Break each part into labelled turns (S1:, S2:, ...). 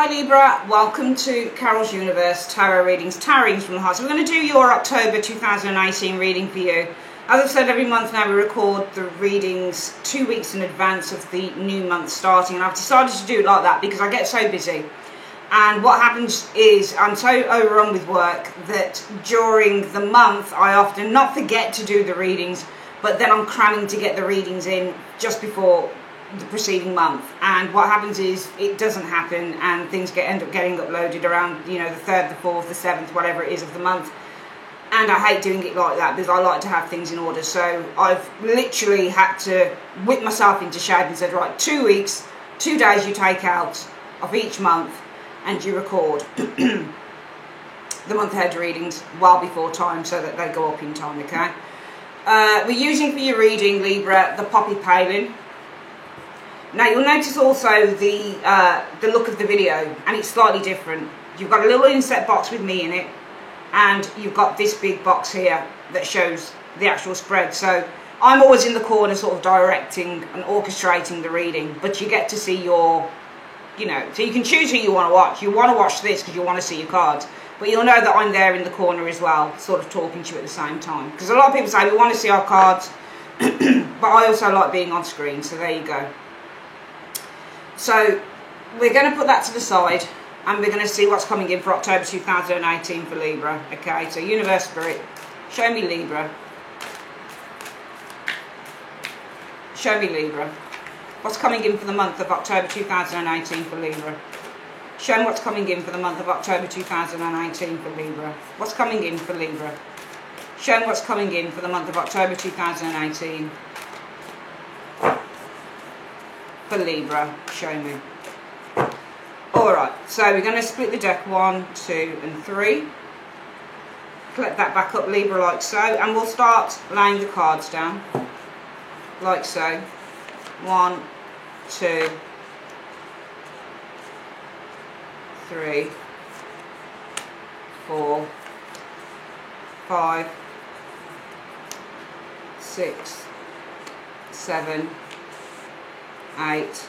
S1: Hi Libra, welcome to Carol's Universe Tarot Readings from the Heart. So we're going to do your October 2018 reading for you. As I've said, every month now we record the readings 2 weeks in advance of the new month starting, and I've decided to do it like that because I get so busy. And what happens is I'm so overrun with work that during the month I often not forget to do the readings, but then I'm cramming to get the readings in just before the preceding month, and what happens is it doesn't happen and things end up getting uploaded around, you know, the 3rd, the 4th, the 7th, whatever it is of the month. And I hate doing it like that because I like to have things in order. So I've literally had to whip myself into shape and said, right, 2 weeks, 2 days you take out of each month and you record the month ahead readings well before time so that they go up in time, okay? We're using for your reading, Libra, the Poppy Palin. Now you'll notice also the look of the video, and it's slightly different. You've got a little inset box with me in it, and you've got this big box here that shows the actual spread. So I'm always in the corner sort of directing and orchestrating the reading, but you get to see your, you know, so you can choose who you want to watch. You want to watch this because you want to see your cards, but you'll know that I'm there in the corner as well, sort of talking to you at the same time. Because a lot of people say we want to see our cards, but I also like being on screen, so there you go. So we're going to put that to the side and we're going to see what's coming in for October 2018 for Libra. Okay, so Universe Spirit, show me Libra. Show me Libra. What's coming in for the month of October 2018 for Libra? Show me what's coming in for the month of October 2018 for Libra. What's coming in for Libra? Show me what's coming in for the month of October 2018. For Libra, show me. Alright, so we're going to split the deck 1, 2 and 3. Collect that back up, Libra, like so, and we'll start laying the cards down like so. 1, 2, 3, 4, 5, 6, 7, 8,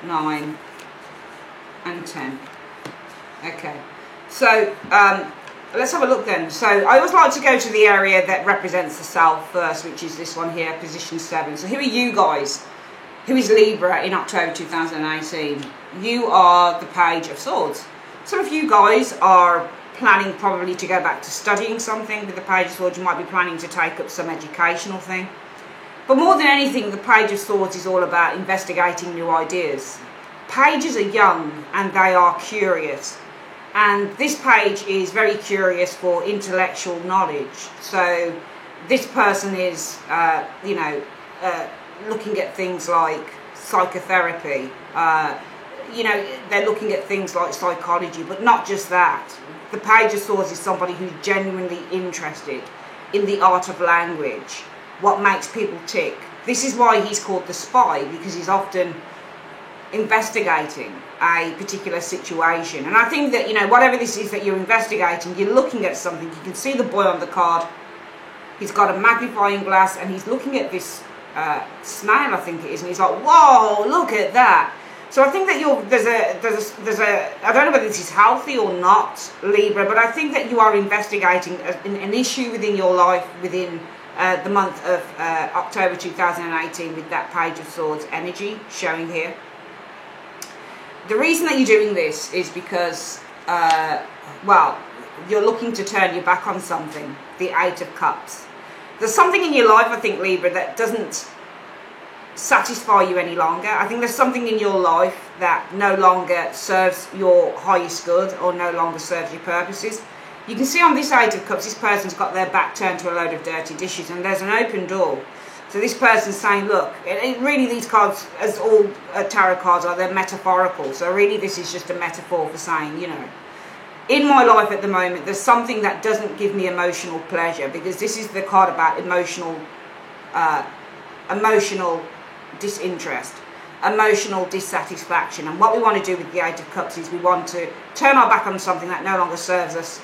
S1: 9 and 10. Okay, so let's have a look then. So I always like to go to the area that represents the self first, which is this one here, position 7. So who are you guys? Who is Libra in October 2018? You are the Page of Swords. Some of you guys are planning probably to go back to studying something with the Page of Swords. You might be planning to take up some educational thing. But more than anything, the Page of Swords is all about investigating new ideas. Pages are young and they are curious. And this page is very curious for intellectual knowledge. So this person is, looking at things like psychotherapy. They're looking at things like psychology, but not just that. The Page of Swords is somebody who's genuinely interested in the art of language. What makes people tick. This is why he's called the spy, because he's often investigating a particular situation. And I think that, you know, whatever this is that you're investigating, you're looking at something. You can see the boy on the card. He's got a magnifying glass and he's looking at this snail, I think it is, and he's like, whoa, look at that. So I think that there's a I don't know whether this is healthy or not, Libra, but I think that you are investigating an issue within your life within the month of October 2018 with that Page of Swords energy showing here. The reason that you're doing this is because, you're looking to turn your back on something, the 8 of Cups. There's something in your life, I think, Libra, that doesn't satisfy you any longer. I think there's something in your life that no longer serves your highest good or no longer serves your purposes. You can see on this 8 of Cups, this person's got their back turned to a load of dirty dishes and there's an open door. So this person's saying, look, really these cards, as all tarot cards are, they're metaphorical. So really this is just a metaphor for saying, you know, in my life at the moment, there's something that doesn't give me emotional pleasure, because this is the card about emotional disinterest, emotional dissatisfaction. And what we want to do with the 8 of Cups is we want to turn our back on something that no longer serves us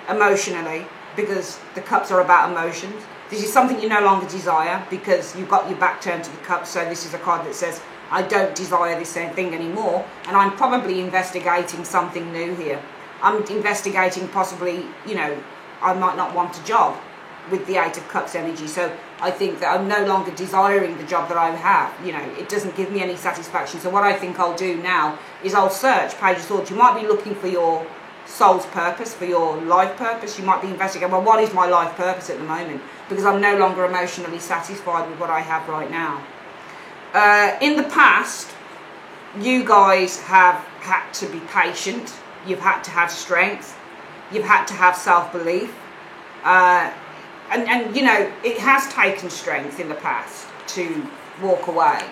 S1: emotionally, because the cups are about emotions. This is something you no longer desire because you've got your back turned to the cups. So this is a card that says, I don't desire this thing anymore, and I'm probably investigating something new here. I'm investigating possibly, you know, I might not want a job with the Eight of Cups energy. So I think that I'm no longer desiring the job that I have. You know, it doesn't give me any satisfaction. So what I think I'll do now is I'll search Page of Swords. You might be looking for your soul's purpose, for your life purpose. You might be investigating, well, what is my life purpose at the moment? Because I'm no longer emotionally satisfied with what I have right now. In the past, you guys have had to be patient. You've had to have strength. You've had to have self-belief. And you know, it has taken strength in the past to walk away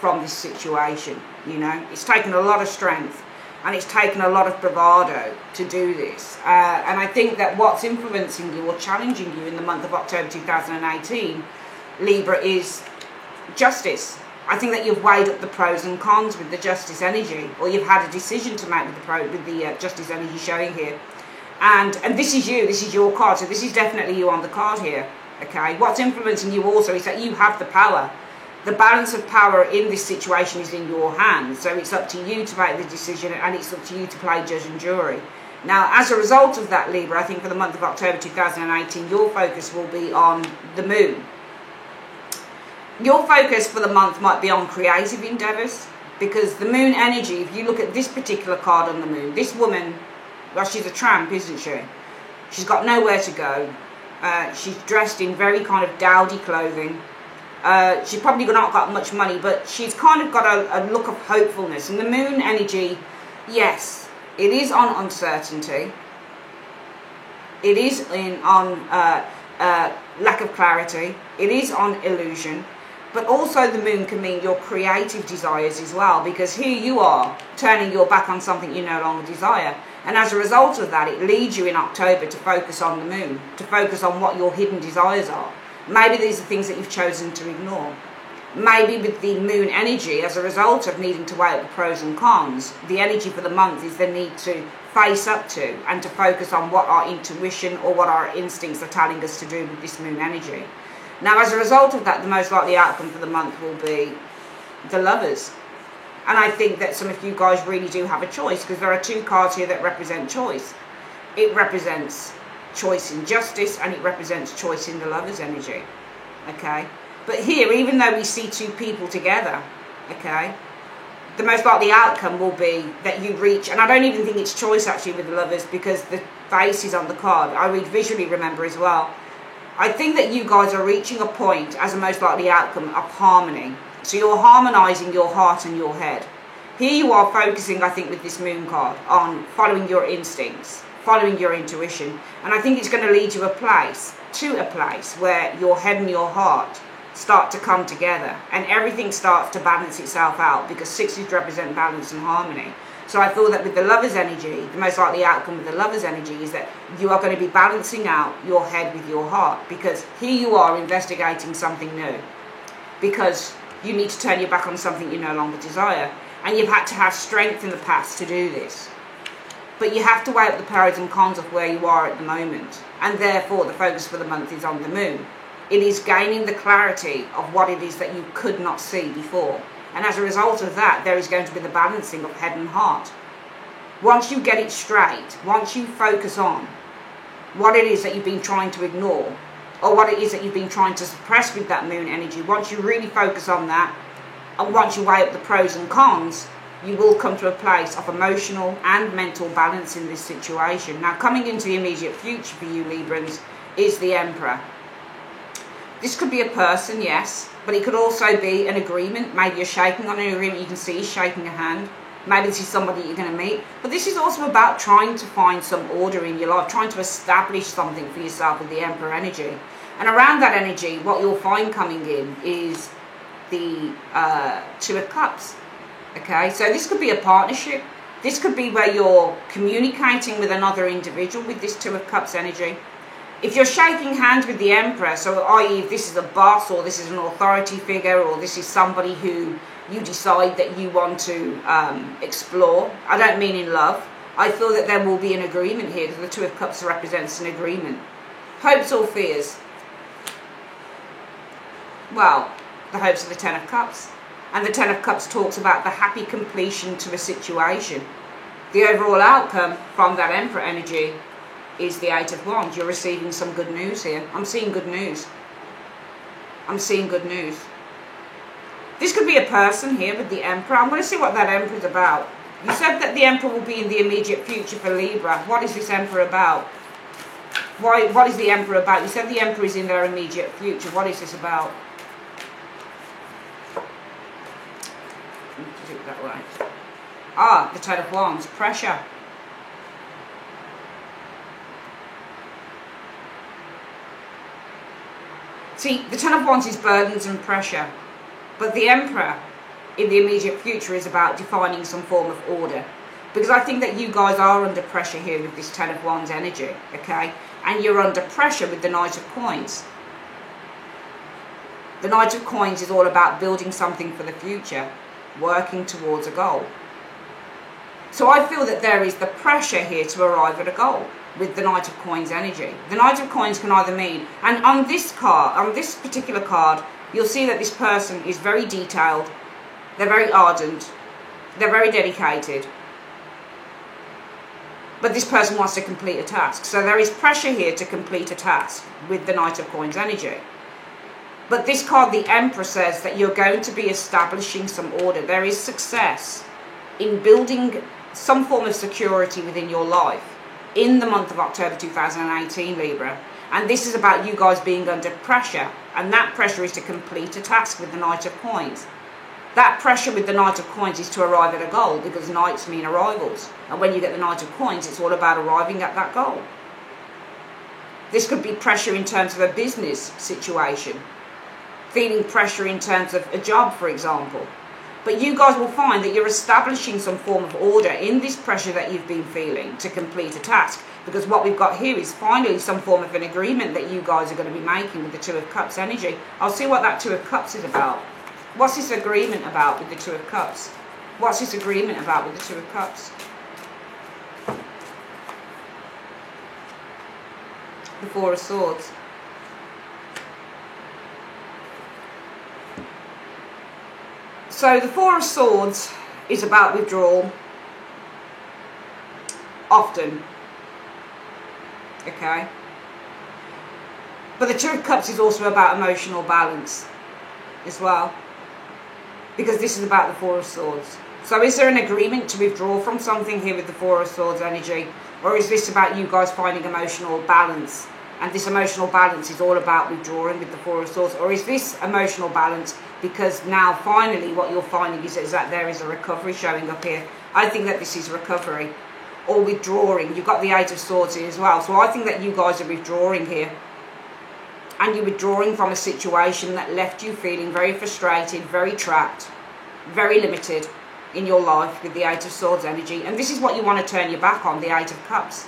S1: from this situation. You know, it's taken a lot of strength, and it's taken a lot of bravado to do this. And I think that what's influencing you or challenging you in the month of October 2018, Libra, is justice. I think that you've weighed up the pros and cons with the justice energy, or you've had a decision to make with the justice energy showing here. And this is you, this is your card, so this is definitely you on the card here, okay? What's influencing you also is that you have the power. The balance of power in this situation is in your hands, so it's up to you to make the decision, and it's up to you to play judge and jury. Now, as a result of that, Libra, I think for the month of October 2018, your focus will be on the moon. Your focus for the month might be on creative endeavours, because the moon energy, if you look at this particular card on the moon, this woman, well, she's a tramp, isn't she? She's got nowhere to go. She's dressed in very kind of dowdy clothing. She's probably not got much money, but she's kind of got a look of hopefulness. And the moon energy, yes, it is on uncertainty. It is on lack of clarity. It is on illusion. But also the moon can mean your creative desires as well, because here you are turning your back on something you no longer desire. And as a result of that, it leads you in October to focus on the moon, to focus on what your hidden desires are. Maybe these are things that you've chosen to ignore. Maybe with the moon energy, as a result of needing to weigh up the pros and cons, the energy for the month is the need to face up to and to focus on what our intuition or what our instincts are telling us to do with this moon energy. Now, as a result of that, the most likely outcome for the month will be the Lovers. And I think that some of you guys really do have a choice, because there are two cards here that represent choice. It represents choice in justice, and it represents choice in the Lovers energy. Okay? But here, even though we see two people together, okay, the most likely outcome will be that you reach, and I don't even think it's choice actually with the Lovers, because the face is on the card. I read visually, remember, as well. I think that you guys are reaching a point as a most likely outcome of harmony. So you're harmonizing your heart and your head. Here you are focusing, I think, with this moon card on following your instincts, following your intuition. And I think it's going to lead you to a place where your head and your heart start to come together, and everything starts to balance itself out, because sixes represent balance and harmony. So I feel that with the Lovers energy, the most likely outcome with the Lovers energy is that you are going to be balancing out your head with your heart, because here you are investigating something new, because you need to turn your back on something you no longer desire, and you've had to have strength in the past to do this. But you have to weigh up the pros and cons of where you are at the moment, and therefore the focus for the month is on the moon. It is gaining the clarity of what it is that you could not see before. And as a result of that, there is going to be the balancing of head and heart. Once you get it straight, once you focus on what it is that you've been trying to ignore, or what it is that you've been trying to suppress with that moon energy, once you really focus on that, and once you weigh up the pros and cons, you will come to a place of emotional and mental balance in this situation. Now, coming into the immediate future for you Librans is the Emperor. This could be a person, yes, but it could also be an agreement. Maybe you're shaking on an agreement, you can see he's shaking a hand. Maybe this is somebody you're going to meet. But this is also about trying to find some order in your life, trying to establish something for yourself with the Emperor energy. And around that energy, what you'll find coming in is the Two of Cups. Okay, so this could be a partnership. This could be where you're communicating with another individual with this Two of Cups energy. If you're shaking hands with the Emperor, so i.e. if this is a boss, or this is an authority figure, or this is somebody who you decide that you want to explore, I don't mean in love, I feel that there will be an agreement here, because the Two of Cups represents an agreement. Hopes or fears? Well, the hopes of the Ten of Cups. And the Ten of Cups talks about the happy completion to a situation. The overall outcome from that Emperor energy is the Eight of Wands. You're receiving some good news here. I'm seeing good news. I'm seeing good news. This could be a person here with the Emperor. I'm going to see what that Emperor is about. You said that the Emperor will be in the immediate future for Libra. What is this Emperor about? What is the Emperor about? You said the Emperor is in their immediate future. What is this about? Do it that way. Ah, the Ten of Wands. Pressure. See, the Ten of Wands is burdens and pressure. But the Emperor in the immediate future is about defining some form of order. Because I think that you guys are under pressure here with this Ten of Wands energy, okay? And you're under pressure with the Knight of Coins. The Knight of Coins is all about building something for the future, working towards a goal. So I feel that there is the pressure here to arrive at a goal with the Knight of Coins energy. The Knight of Coins can either mean, and on this card, on this particular card, you'll see that this person is very detailed, they're very ardent, they're very dedicated. But this person wants to complete a task. So there is pressure here to complete a task with the Knight of Coins energy. But this card, the Emperor, says that you're going to be establishing some order. There is success in building some form of security within your life in the month of October 2018, Libra. And this is about you guys being under pressure. And that pressure is to complete a task with the Knight of Coins. That pressure with the Knight of Coins is to arrive at a goal, because Knights mean arrivals. And when you get the Knight of Coins, it's all about arriving at that goal. This could be pressure in terms of a business situation. Feeling pressure in terms of a job, for example. But you guys will find that you're establishing some form of order in this pressure that you've been feeling to complete a task. Because what we've got here is finally some form of an agreement that you guys are going to be making with the Two of Cups energy. I'll see what that Two of Cups is about. What's this agreement about with the Two of Cups? What's this agreement about with the Two of Cups? The Four of Swords. So the Four of Swords is about withdrawal. Often. Okay? But the Two of Cups is also about emotional balance as well. Because this is about the Four of Swords. So is there an agreement to withdraw from something here with the Four of Swords energy? Or is this about you guys finding emotional balance? And this emotional balance is all about withdrawing with the Four of Swords? Or is this emotional balance because now finally what you're finding is that there is a recovery showing up here? I think that this is recovery. Or withdrawing. You've got the Eight of Swords here as well. So I think that you guys are withdrawing here. And you're withdrawing from a situation that left you feeling very frustrated, very trapped, very limited in your life with the Eight of Swords energy. And this is what you want to turn your back on, the Eight of Cups.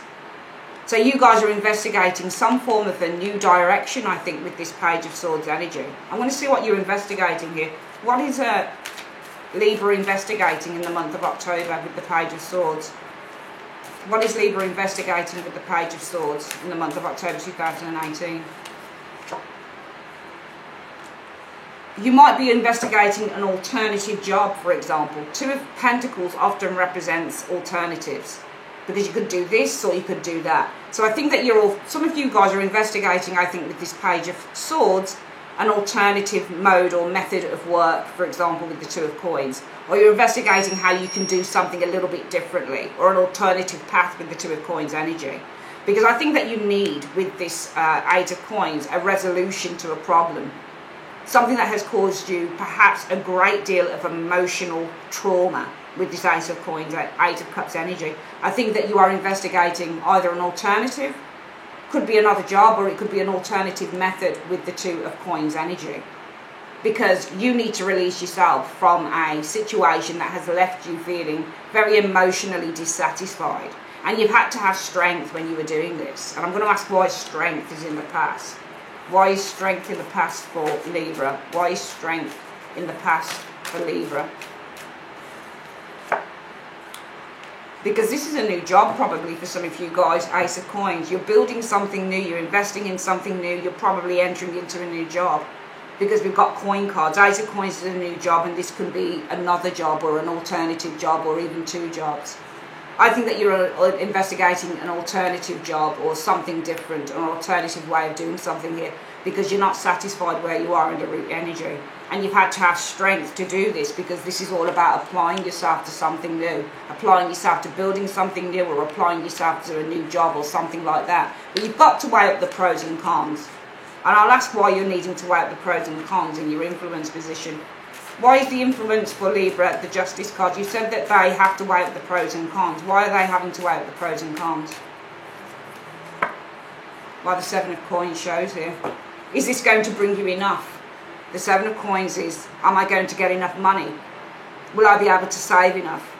S1: So you guys are investigating some form of a new direction, I think, with this Page of Swords energy. I want to see what you're investigating here. What is Libra investigating in the month of October with the Page of Swords? What is Libra investigating with the Page of Swords in the month of October 2018? You might be investigating an alternative job, for example. Two of Pentacles often represents alternatives. Because you could do this or you could do that. So I think that some of you guys are investigating, I think, with this Page of Swords, an alternative mode or method of work, for example, with the Two of Coins. Or you're investigating how you can do something a little bit differently, or an alternative path with the Two of Coins energy. Because I think that you need, with this Eight of Coins, a resolution to a problem. Something that has caused you perhaps a great deal of emotional trauma with this Ace of Coins, Eight of Cups energy. I think that you are investigating either an alternative, could be another job, or it could be an alternative method with the Two of Coins energy. Because you need to release yourself from a situation that has left you feeling very emotionally dissatisfied. And you've had to have strength when you were doing this. And I'm going to ask why strength is in the past. Why is strength in the past for Libra? Why is strength in the past for Libra? Because this is a new job probably for some of you guys, Ace of Coins. You're building something new, you're investing in something new, you're probably entering into a new job. because we've got coin cards. Ace of Coins is a new job, and this could be another job or an alternative job or even two jobs. I think that you're investigating an alternative job or something different, an alternative way of doing something here, because you're not satisfied where you are in the root energy. And you've had to have strength to do this, because this is all about applying yourself to something new, applying yourself to building something new, or applying yourself to a new job or something like that. But you've got to weigh up the pros and cons. And I'll ask why you're needing to weigh up the pros and cons in your influence position. Why is the influence for Libra the Justice card? You said that they have to weigh up the pros and cons. Why are they having to weigh up the pros and cons? Why the Seven of Coins shows here. Is this going to bring you enough? The Seven of Coins is, am I going to get enough money? Will I be able to save enough?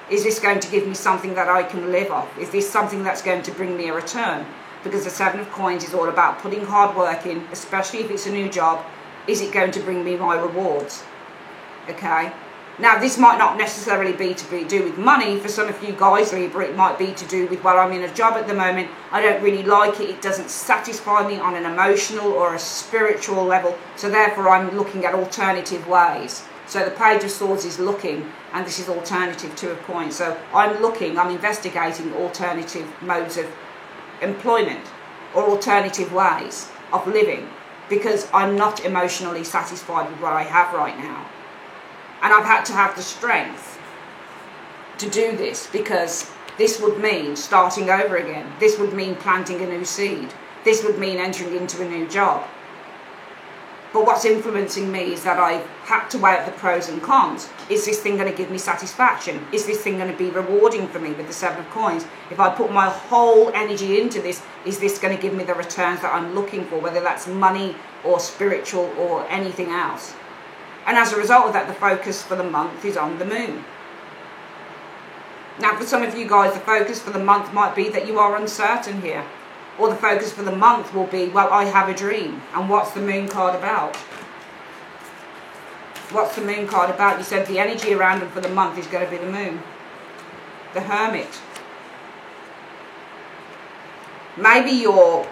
S1: Is this going to give me something that I can live off? Is this something that's going to bring me a return? Because the Seven of Coins is all about putting hard work in, especially if it's a new job. Is it going to bring me my rewards? Okay. Now, this might not necessarily be to do with money. For some of you guys, Libra, it might be to do with, well, I'm in a job at the moment, I don't really like it, it doesn't satisfy me on an emotional or a spiritual level, so therefore I'm looking at alternative ways. So the Page of Swords is looking, and this is alternative Two of Coins. So I'm investigating alternative modes of employment or alternative ways of living, because I'm not emotionally satisfied with what I have right now. And I've had to have the strength to do this, because this would mean starting over again. This would mean planting a new seed. This would mean entering into a new job. But what's influencing me is that I've had to weigh up the pros and cons. Is this thing going to give me satisfaction? Is this thing going to be rewarding for me with the Seven of Coins? If I put my whole energy into this, is this going to give me the returns that I'm looking for, whether that's money or spiritual or anything else? And as a result of that, the focus for the month is on the moon. Now, for some of you guys, the focus for the month might be that you are uncertain here. Or the focus for the month will be, well, I have a dream. And what's the moon card about? What's the moon card about? You said the energy around them for the month is going to be the moon. The Hermit. Maybe your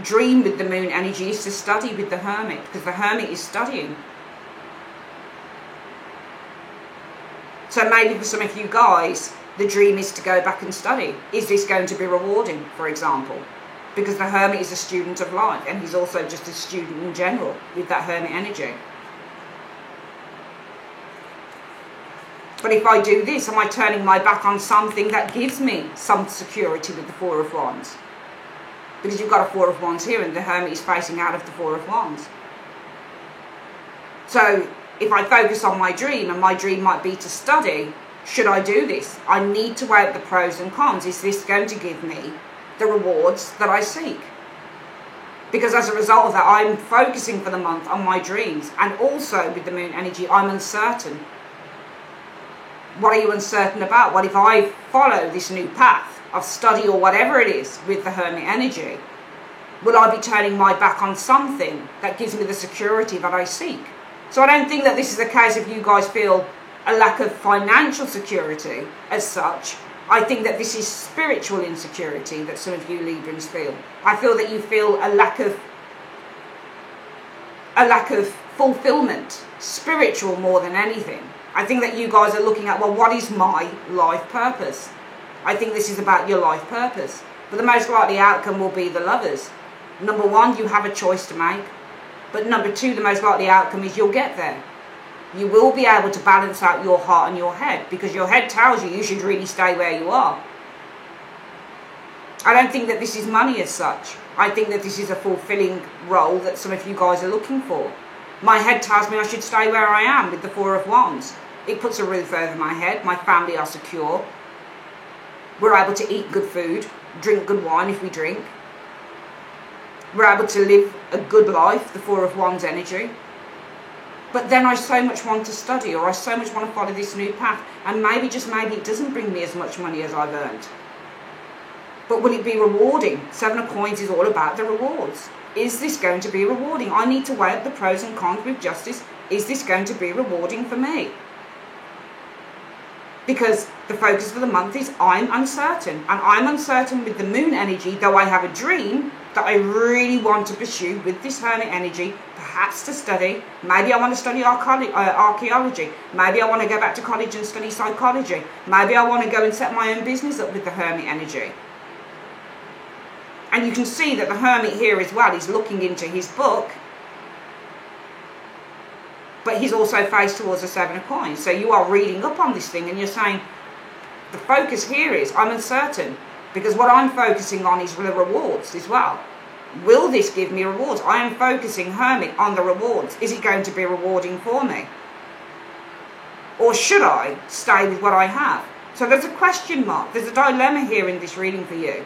S1: dream with the moon energy is to study with the Hermit, because the Hermit is studying. So maybe for some of you guys, the dream is to go back and study. Is this going to be rewarding, for example? Because the Hermit is a student of life, and he's also just a student in general with that Hermit energy. But if I do this, am I turning my back on something that gives me some security with the Four of Wands? Because you've got a Four of Wands here, and the Hermit is facing out of the Four of Wands. So if I focus on my dream, and my dream might be to study, should I do this? I need to weigh up the pros and cons. Is this going to give me the rewards that I seek? Because as a result of that, I'm focusing for the month on my dreams. And also with the moon energy, I'm uncertain. What are you uncertain about? Well, if I follow this new path of study or whatever it is with the Hermit energy, will I be turning my back on something that gives me the security that I seek? So I don't think that this is a case of you guys feel a lack of financial security as such. I think that this is spiritual insecurity that some of you Librans feel. I feel that you feel a lack of fulfillment, spiritual more than anything. I think that you guys are looking at, well, what is my life purpose? I think this is about your life purpose. But the most likely outcome will be the Lovers. Number one, you have a choice to make. But number two, the most likely outcome is you'll get there. You will be able to balance out your heart and your head, because your head tells you should really stay where you are. I don't think that this is money as such. I think that this is a fulfilling role that some of you guys are looking for. My head tells me I should stay where I am with the Four of Wands. It puts a roof over my head. My family are secure. We're able to eat good food, drink good wine if we drink. We're able to live a good life, the Four of Wands energy. But then I so much want to study, or I so much want to follow this new path, and maybe, just maybe, it doesn't bring me as much money as I've earned. But will it be rewarding? Seven of Coins is all about the rewards. Is this going to be rewarding? I need to weigh up the pros and cons with Justice. Is this going to be rewarding for me? Because the focus for the month is I'm uncertain. And I'm uncertain with the moon energy, though I have a dream, that I really want to pursue with this Hermit energy, perhaps to study. Maybe I want to study archaeology. Maybe I want to go back to college and study psychology. Maybe I want to go and set my own business up with the Hermit energy. And you can see that the Hermit here as well is looking into his book, but he's also faced towards the Seven of Coins. So you are reading up on this thing and you're saying, the focus here is, I'm uncertain, because what I'm focusing on is the rewards as well. Will this give me rewards? I am focusing, Hermit, on the rewards. Is it going to be rewarding for me? Or should I stay with what I have? So there's a question mark. There's a dilemma here in this reading for you.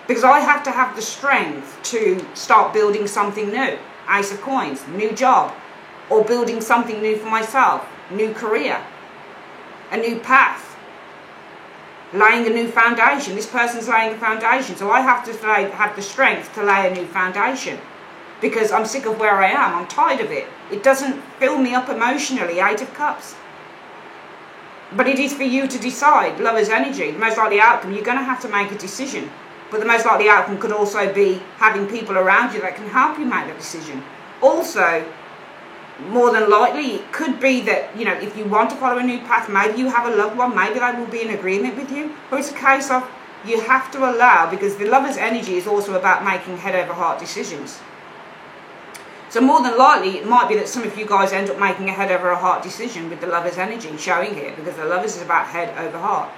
S1: Because I have to have the strength to start building something new. Ace of Coins, new job. Or building something new for myself. New career. A new path. Laying a new foundation. This person's laying a foundation. So I have to have the strength to lay a new foundation. Because I'm sick of where I am. I'm tired of it. It doesn't fill me up emotionally. Eight of Cups. But it is for you to decide. Lover's energy. The most likely outcome. You're going to have to make a decision. But the most likely outcome could also be having people around you that can help you make that decision. Also, more than likely, it could be that, you know, if you want to follow a new path, maybe you have a loved one, maybe they will be in agreement with you. But it's a case of you have to allow, because the Lover's energy is also about making head over heart decisions. So more than likely, it might be that some of you guys end up making a head over a heart decision with the Lover's energy showing here, because the Lover's is about head over heart.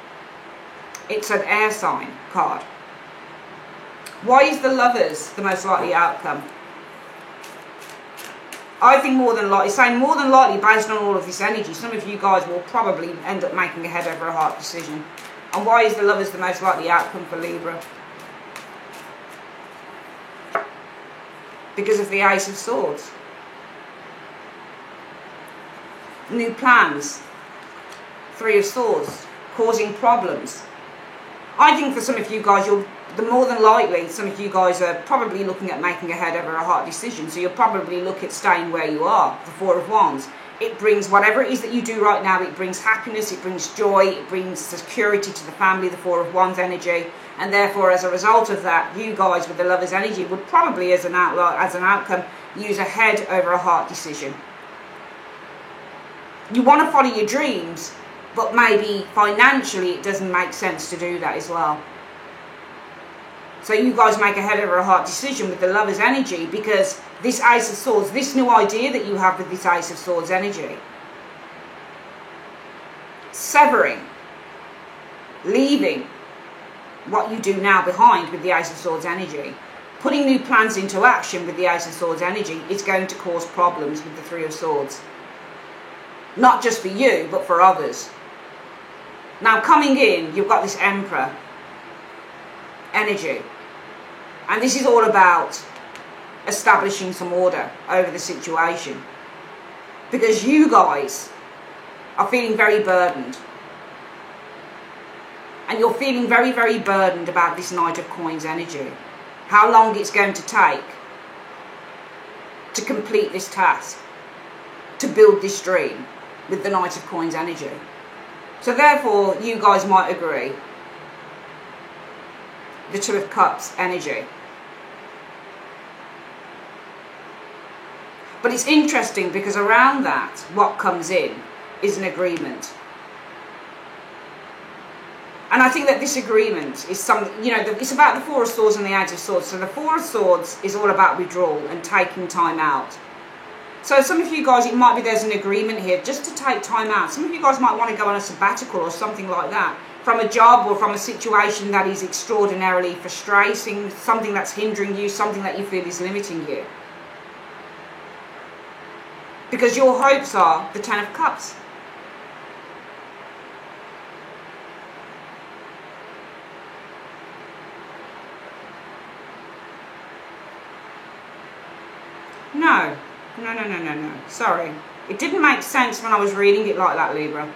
S1: It's an air sign card. Why is the Lovers the most likely outcome? I think more than likely, saying more than likely based on all of this energy, some of you guys will probably end up making a head over a heart decision. And why is the Lovers the most likely outcome for Libra? Because of the Ace of Swords. New plans. Three of Swords. Causing problems. I think for some of you guys, the more than likely, some of you guys are probably looking at making a head over a heart decision. So you'll probably look at staying where you are. The Four of Wands. It brings whatever it is that you do right now. It brings happiness. It brings joy. It brings security to the family. The Four of Wands energy. And therefore, as a result of that, you guys with the Lover's energy would probably, as an outcome, use a head over a heart decision. You want to follow your dreams, but maybe financially it doesn't make sense to do that as well. So you guys make a head over a heart decision with the Lover's energy, because this Ace of Swords, this new idea that you have with this Ace of Swords energy, severing, leaving what you do now behind with the Ace of Swords energy, putting new plans into action with the Ace of Swords energy, is going to cause problems with the Three of Swords. Not just for you, but for others. Now coming in, you've got this Emperor energy. And this is all about establishing some order over the situation. Because you guys are feeling very burdened. And you're feeling very, very burdened about this Knight of Coins energy. How long it's going to take to complete this task. To build this dream with the Knight of Coins energy. So therefore, you guys might agree. The Two of Cups energy. But it's interesting because around that, what comes in is an agreement. And I think that this agreement is something, you know, it's about the Four of Swords and the Eight of Swords. So the Four of Swords is all about withdrawal and taking time out. So some of you guys, it might be there's an agreement here just to take time out. Some of you guys might want to go on a sabbatical or something like that. From a job or from a situation that is extraordinarily frustrating, something that's hindering you, something that you feel is limiting you. Because your hopes are the Ten of Cups. No. Sorry. It didn't make sense when I was reading it like that, Libra.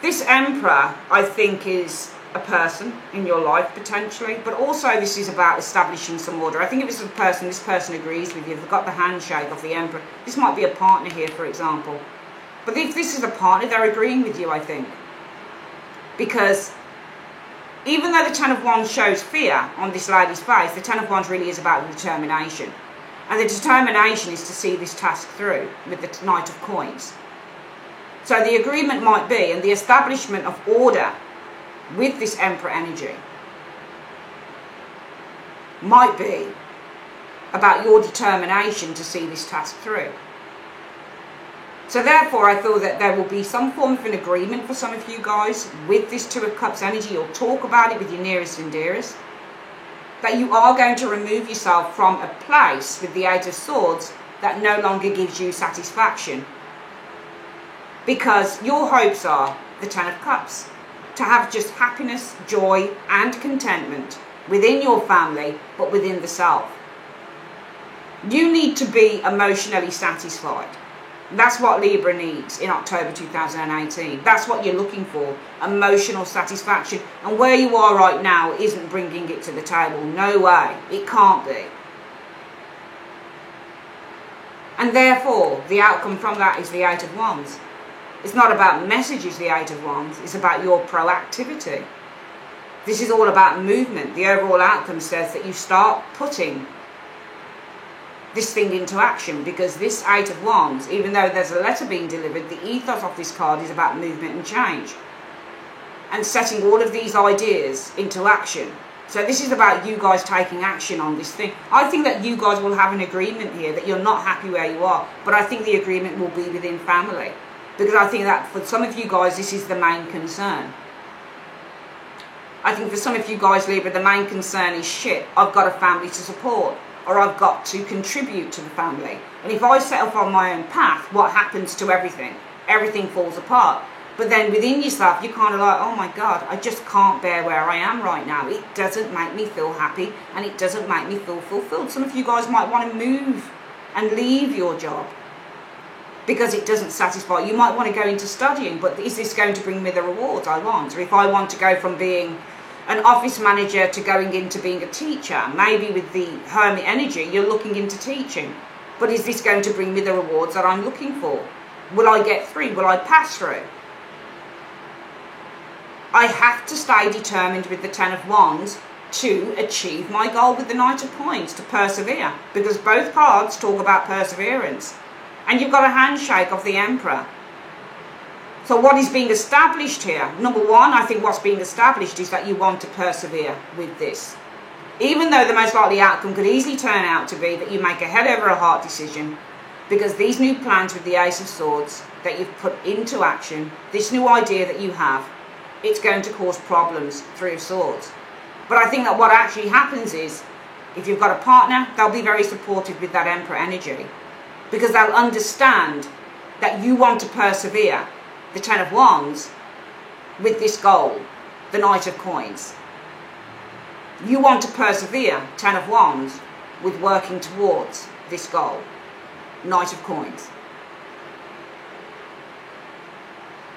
S1: This Emperor, I think, is a person in your life, potentially. But also this is about establishing some order. I think if it's a person, this person agrees with you. They've got the handshake of the Emperor. This might be a partner here, for example. But if this is a partner, they're agreeing with you, I think. Because Even though the Ten of Wands shows fear on this lady's face, the Ten of Wands really is about determination. And the determination is to see this task through with the Knight of Coins. So the agreement might be, and the establishment of order with this Emperor energy might be about your determination to see this task through. So therefore, I feel that there will be some form of an agreement for some of you guys with this Two of Cups energy. You'll talk about it with your nearest and dearest. That you are going to remove yourself from a place with the Eight of Swords that no longer gives you satisfaction. Because your hopes are the Ten of Cups. To have just happiness, joy and contentment within your family, but within the self. You need to be emotionally satisfied. That's what Libra needs in October 2018. That's what you're looking for, emotional satisfaction. And where you are right now isn't bringing it to the table. No way. It can't be. And therefore, the outcome from that is the Eight of Wands. It's not about messages, the Eight of Wands. It's about your proactivity. This is all about movement. The overall outcome says that you start putting this thing into action, because this Eight of Wands, even though there's a letter being delivered, the ethos of this card is about movement and change and setting all of these ideas into action. So this is about you guys taking action on this thing. I think that you guys will have an agreement here that you're not happy where you are, but I think the agreement will be within family, because I think that for some of you guys this is the main concern. I think for some of you guys, Libra, the main concern is, shit, I've got a family to support, or I've got to contribute to the family. And if I set off on my own path, what happens to everything? Everything falls apart. But then within yourself, you're kind of like, oh my God, I just can't bear where I am right now. It doesn't make me feel happy, and it doesn't make me feel fulfilled. Some of you guys might want to move and leave your job because it doesn't satisfy. You might want to go into studying, but is this going to bring me the rewards I want? Or if I want to go from being an office manager to going into being a teacher, maybe with the Hermit energy, you're looking into teaching. But is this going to bring me the rewards that I'm looking for? Will I get through? Will I pass through? I have to stay determined with the Ten of Wands to achieve my goal with the Knight of Coins, to persevere. Because both cards talk about perseverance. And you've got a handshake of the Emperor. So what is being established here? Number one, I think what's being established is that you want to persevere with this. Even though the most likely outcome could easily turn out to be that you make a head over a heart decision, because these new plans with the Ace of Swords that you've put into action, this new idea that you have, it's going to cause problems, Three of Swords. But I think that what actually happens is, if you've got a partner, they'll be very supportive with that Emperor energy, because they'll understand that you want to persevere the Ten of Wands with this goal, the Knight of Coins. You want to persevere, Ten of Wands, with working towards this goal, Knight of Coins.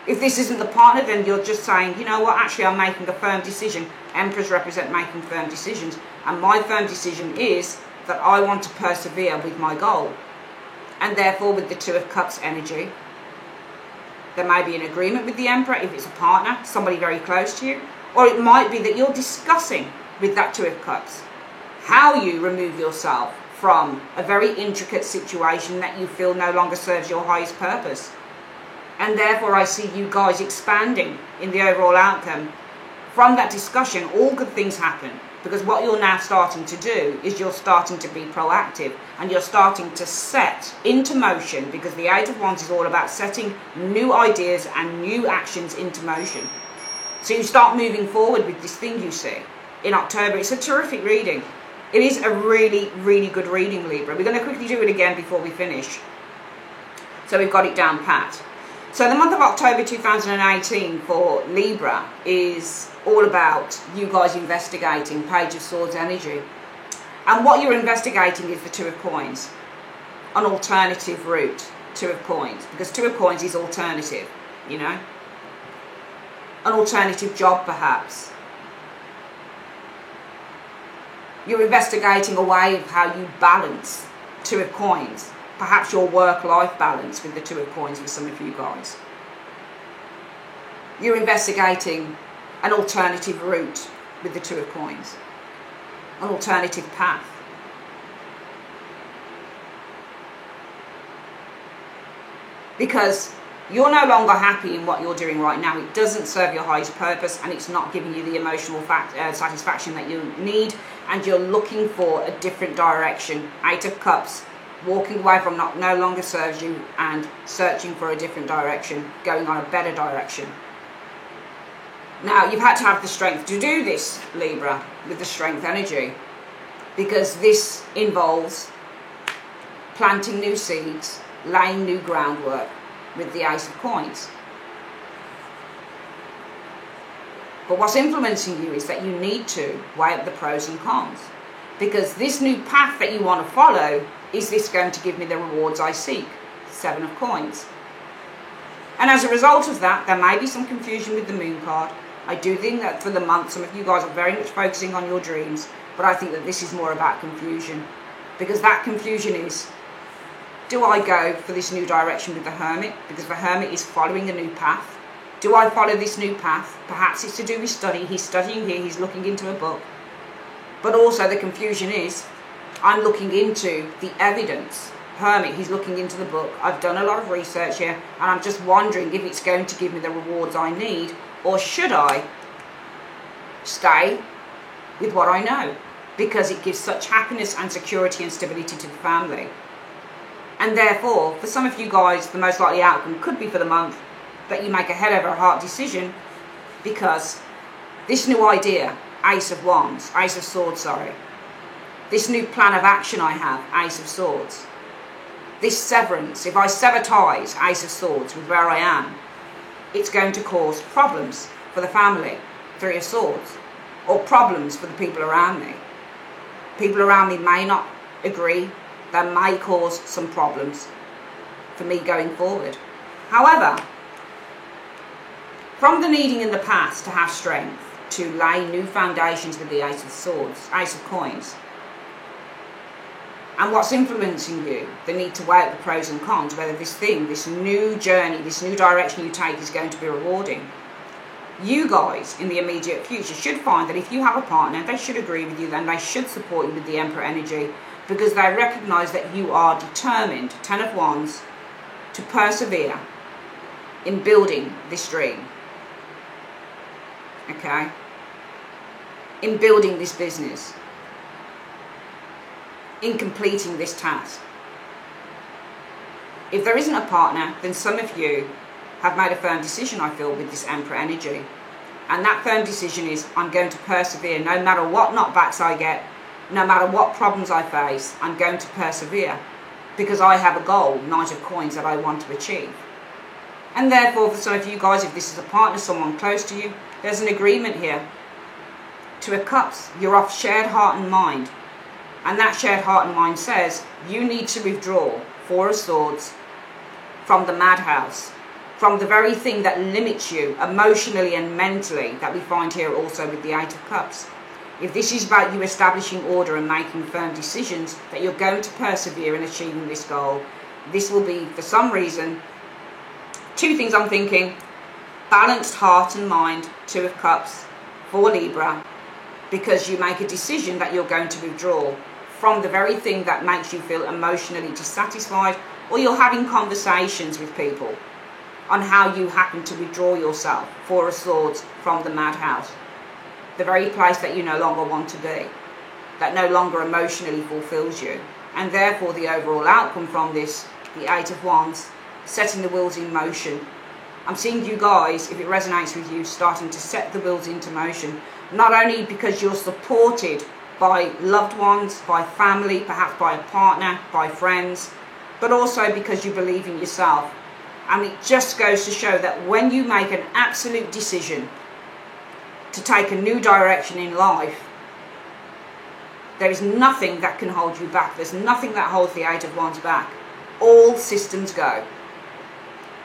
S1: If this isn't the partner, then you're just saying, you know what, actually I'm making a firm decision. Emperors represent making firm decisions, and my firm decision is that I want to persevere with my goal. And therefore, with the Two of Cups energy, there may be an agreement with the Emperor if it's a partner, somebody very close to you. Or it might be that you're discussing with that Two of Cups how you remove yourself from a very intricate situation that you feel no longer serves your highest purpose. And therefore I see you guys expanding in the overall outcome. From that discussion, all good things happen. Because what you're now starting to do is you're starting to be proactive, and you're starting to set into motion, because the Eight of Wands is all about setting new ideas and new actions into motion. So you start moving forward with this thing you see in October. It's a terrific reading. It is a really, really good reading, Libra. We're going to quickly do it again before we finish, so we've got it down pat. So the month of October 2018 for Libra is all about you guys investigating Page of Swords energy. And what you're investigating is the Two of Coins, an alternative route, Two of Coins, because Two of Coins is alternative, you know. An alternative job, perhaps. You're investigating a way of how you balance Two of Coins. Perhaps your work-life balance with the Two of Coins for some of you guys. You're investigating an alternative route with the Two of Coins, an alternative path. Because you're no longer happy in what you're doing right now. It doesn't serve your highest purpose, and it's not giving you the emotional satisfaction that you need, and you're looking for a different direction. Eight of Cups, walking away from what no longer serves you and searching for a different direction, going on a better direction. Now, you've had to have the strength to do this, Libra, with the Strength energy, because this involves planting new seeds, laying new groundwork with the Ace of Coins. But what's influencing you is that you need to weigh up the pros and cons, because this new path that you want to follow, is this going to give me the rewards I seek? Seven of Coins. And as a result of that, there may be some confusion with the Moon card. I do think that for the month, some of you guys are very much focusing on your dreams, but I think that this is more about confusion, because that confusion is, do I go for this new direction with the Hermit? Because the Hermit is following a new path. Do I follow this new path? Perhaps it's to do with study. He's studying here, he's looking into a book. But also the confusion is, I'm looking into the evidence. Hermit, he's looking into the book. I've done a lot of research here, and I'm just wondering if it's going to give me the rewards I need, or should I stay with what I know? Because it gives such happiness and security and stability to the family. And therefore, for some of you guys, the most likely outcome could be for the month that you make a head over heart decision, because this new idea, Ace of Wands, Ace of Swords, sorry, this new plan of action I have, Ace of Swords, this severance, if I sever ties, Ace of Swords, with where I am, it's going to cause problems for the family, Three of Swords, or problems for the people around me. People around me may not agree. That may cause some problems for me going forward. However, from the needing in the past to have strength to lay new foundations with the Ace of Swords, Ace of Coins, and what's influencing you, the need to weigh up the pros and cons, whether this thing, this new journey, this new direction you take is going to be rewarding. You guys in the immediate future should find that if you have a partner, they should agree with you, then they should support you with the Emperor energy, because they recognise that you are determined, Ten of Wands, to persevere in building this dream. Okay? In building this business. In completing this task. If there isn't a partner, then some of you have made a firm decision, I feel, with this Emperor energy. And that firm decision is, I'm going to persevere no matter what knockbacks I get, no matter what problems I face, I'm going to persevere, because I have a goal, Knight of Coins, that I want to achieve. And therefore, for some of you guys, if this is a partner, someone close to you, there's an agreement here. Two of Cups, you're of shared heart and mind. And that shared heart and mind says, you need to withdraw, Four of Swords, from the madhouse, from the very thing that limits you emotionally and mentally, that we find here also with the Eight of Cups. If this is about you establishing order and making firm decisions that you're going to persevere in achieving this goal, this will be, for some reason, two things I'm thinking: balanced heart and mind, Two of Cups, for Libra, because you make a decision that you're going to withdraw from the very thing that makes you feel emotionally dissatisfied, or you're having conversations with people on how you happen to withdraw yourself, Four of Swords, from the madhouse. The very place that you no longer want to be, that no longer emotionally fulfills you. And therefore the overall outcome from this, the Eight of Wands, setting the wheels in motion. I'm seeing you guys, if it resonates with you, starting to set the wheels into motion, not only because you're supported by loved ones, by family, perhaps by a partner, by friends, but also because you believe in yourself. And it just goes to show that when you make an absolute decision to take a new direction in life, there is nothing that can hold you back. There's nothing that holds the Eight of Wands back. All systems go.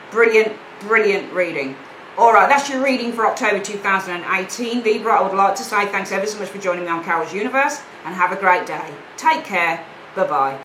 S1: Brilliant, brilliant reading. Alright, that's your reading for October 2018. Libra, I would like to say thanks ever so much for joining me on Carol's Universe, and have a great day. Take care. Bye-bye.